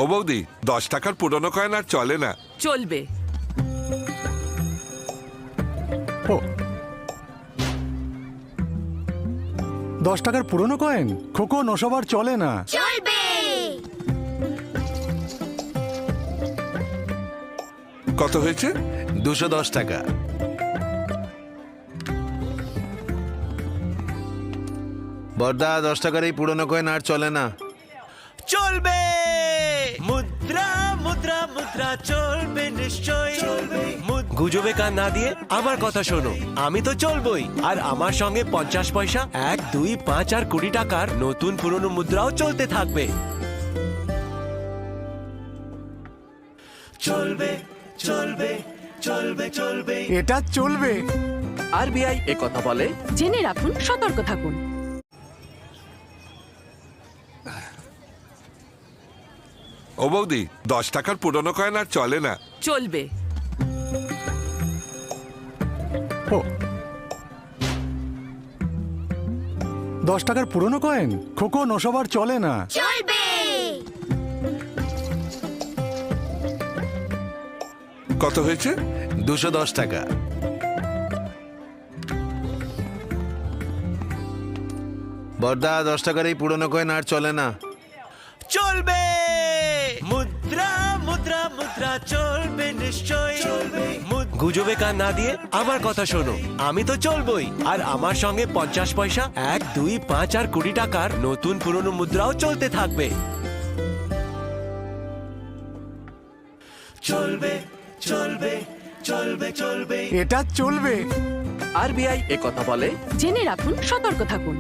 ও বৌদি, 10 টাকার পুরনো কয়েন আর চলে না। চলবে। ও 10 টাকার পুরনো কয়েন খোকন, ওসব আর চলে না। চলবে। কত হয়েছে? 210 টাকা। বড়দা, 10 টাকার এই পুরনো কয়েন আর চলে না। চলবে। মুদ্রা মুদ্রা মুদ্রা চলবে, নিশ্চয় চলবে। গুজবে কান না দিয়ে আমার কথা শোনো, আমি তো চলবই, আর আমার সঙ্গে 50 পয়সা, 1, 2, 5 আর 20 টাকার নতুন পুরনো মুদ্রাও চলতে থাকবে। চলবে চলবে চলবে চলবে। এটা চলবে। আরবিআই এ কথা বলে, জেনে রাখুন, সতর্ক থাকুন। ও বৌদি, 10 টাকার পুরনো কয়েন আর চলে না। চলবে। ও 10 টাকার পুরনো কয়েন খোকন, ওসব আর চলে না। চলবে। কত হয়েছে? 210 টাকা। বড়দা, 10 টাকার এই পুরনো কয়েন আর চলে না। চলবে। মুদ্রা মুদ্রা মুদ্রা চলবে, নিশ্চয় চলবে। গুজবে কান না দিয়ে আমার কথা শোনো, আমি তো চলবই, আর আমার সঙ্গে 50 পয়সা, 1, 2, 5 আর 20 টাকার নতুন পুরনো মুদ্রাও চলতে থাকবে। চলবে চলবে চলবে চলবে। এটা চলবে। আরবিআই এ কথা বলে, জেনে রাখুন, সতর্ক থাকুন।